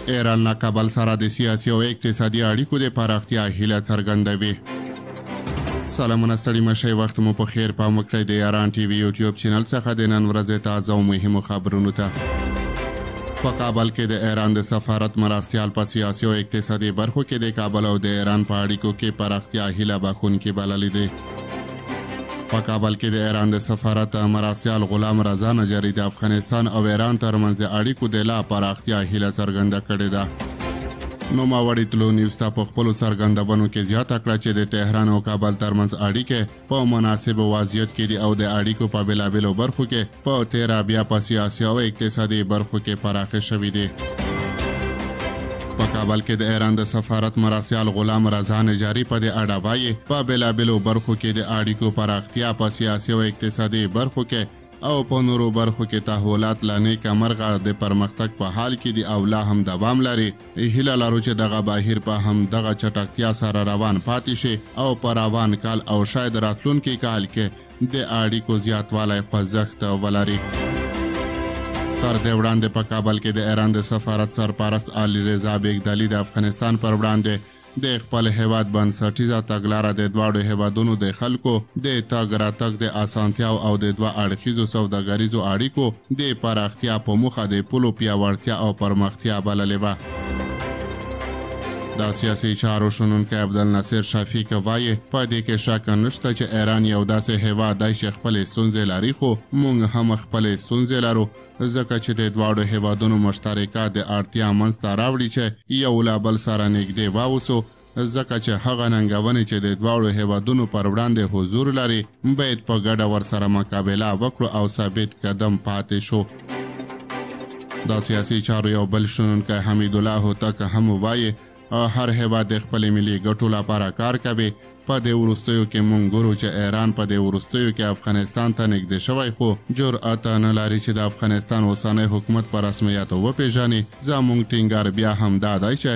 ایران له کابل سره د سیاسي او اقتصادي اړیکو د پراختیا هیله څرګندوي. سلامونه ستړي مشئ، وخت مو په خیر. پام وکړئ د ایران ټي وي یوټیوب چینل څخه د نن ورځې تازه او مهمو خبرونو ته. په کابل کې د ایران د سفارت مرستیال په سیاسي او اقتصادي برخو کې د کابل او د ایران په اړیکو کې پراختیا هیله بخښونکې بللې ده. په کابل کې د ایران د سفارت مرستیال غلام رضا نجاری د افغانستان او ایران ترمنځ اړیکو د لا پراختیا هیله څرګنده کړې ده. نوموړي طلوع نیوز ته په خپلو څرګندونو کې زیاته کړه چې د تهران او کابل ترمنځ اړیکې په مناسب وضعیت کې دي او د اړیکو په بېلابېلو برخو کې په تیره بیا په سیاسي او اقتصادي برخو کې پراخې شوي دي. په کابل کې د ایران د سفارت مرستیال غلام رضا نجاری په دې اړه وایي په بېلابېلو برخو کې د اړیکو پراختیا په سیاسي او اقتصادي برخو کې او په نورو برخو کې تحولات لا نیکه مرغه د پرمختګ په حال کې دي او لا هم دوام لري. هیله لرو چې دغه بهیر په همدغه چټکتیا سره روان پاتې شي او په روان کال او شاید راتلونکي کال کې د اړیکو زیاتوالی خوځښت ولري. تر دې وړاندې په کابل کې د ایران د سفارت سرپرست علي رضا بیګدالي د افغانستان پر وړاندې د خپل هیواد بنسټیزه تګلاره د دواړو هیوادونو د خلکو د تګ راتګ د اسانتیاو او د دوه اړخیزو سوداګریزو اړیکو د پراختیا په موخه د پولو پیاوړتیا او پرمختیا بللې وه. د سیاسي چارو شنونکی عبدالناصر شفیق وایي په دې کې شک نشته چې ایران یو داسې هیواد دی چې خپلې ستونزې لري، خو موږ هم خپلې ستونزې لرو، ځکه چې د دواړو هیوادونو مشترکات د اړتیا منځته راوړي چې یو له بل سره نږدې واوسو، ځکه چې هغه ننګونې چې د دواړو هیوادونو پر وړاندې حضور لري باید په ګډه ورسره مقابله وکړو او ثابت قدم پاتې شو. د سیاسي چارو یو بل شنونکی حمیدالله هوتک هم وایي هر هیواد د خپلې ملي ګټو لپاره کار کوي. په دې وروستیو کې موږ ګورو چې ایران په دې وروستیو کې افغانستان ته نږدې شوی، خو جرأت نه لري چې د افغانستان اوسنی حکومت په رسمیت وپېژني. زموږ ټینګار بیا هم دا دی چې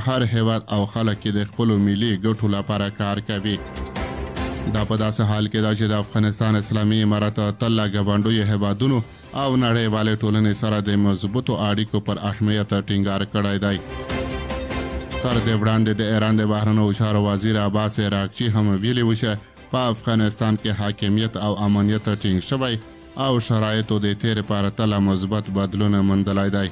هر هیواد او خلک د خپلو ملي ګټو لپاره کار کوي. دا په داسې حال کې ده چې د افغانستان اسلامي امارت تل له ګاونډیو هیوادونو او نړیوالې ټولنې سره د مضبوطو اړیکو پر اهمیت ټینګار کړی دی. تر دې وړاندې د ایران د بهرنیو چارو وزیر عباس عراقچي هم ویلي و چې په افغانستان کې حاکمیت او امنیت ټینګ شوی او شرایطو د تیر په پرتله مثبت بدلون موندلی دی.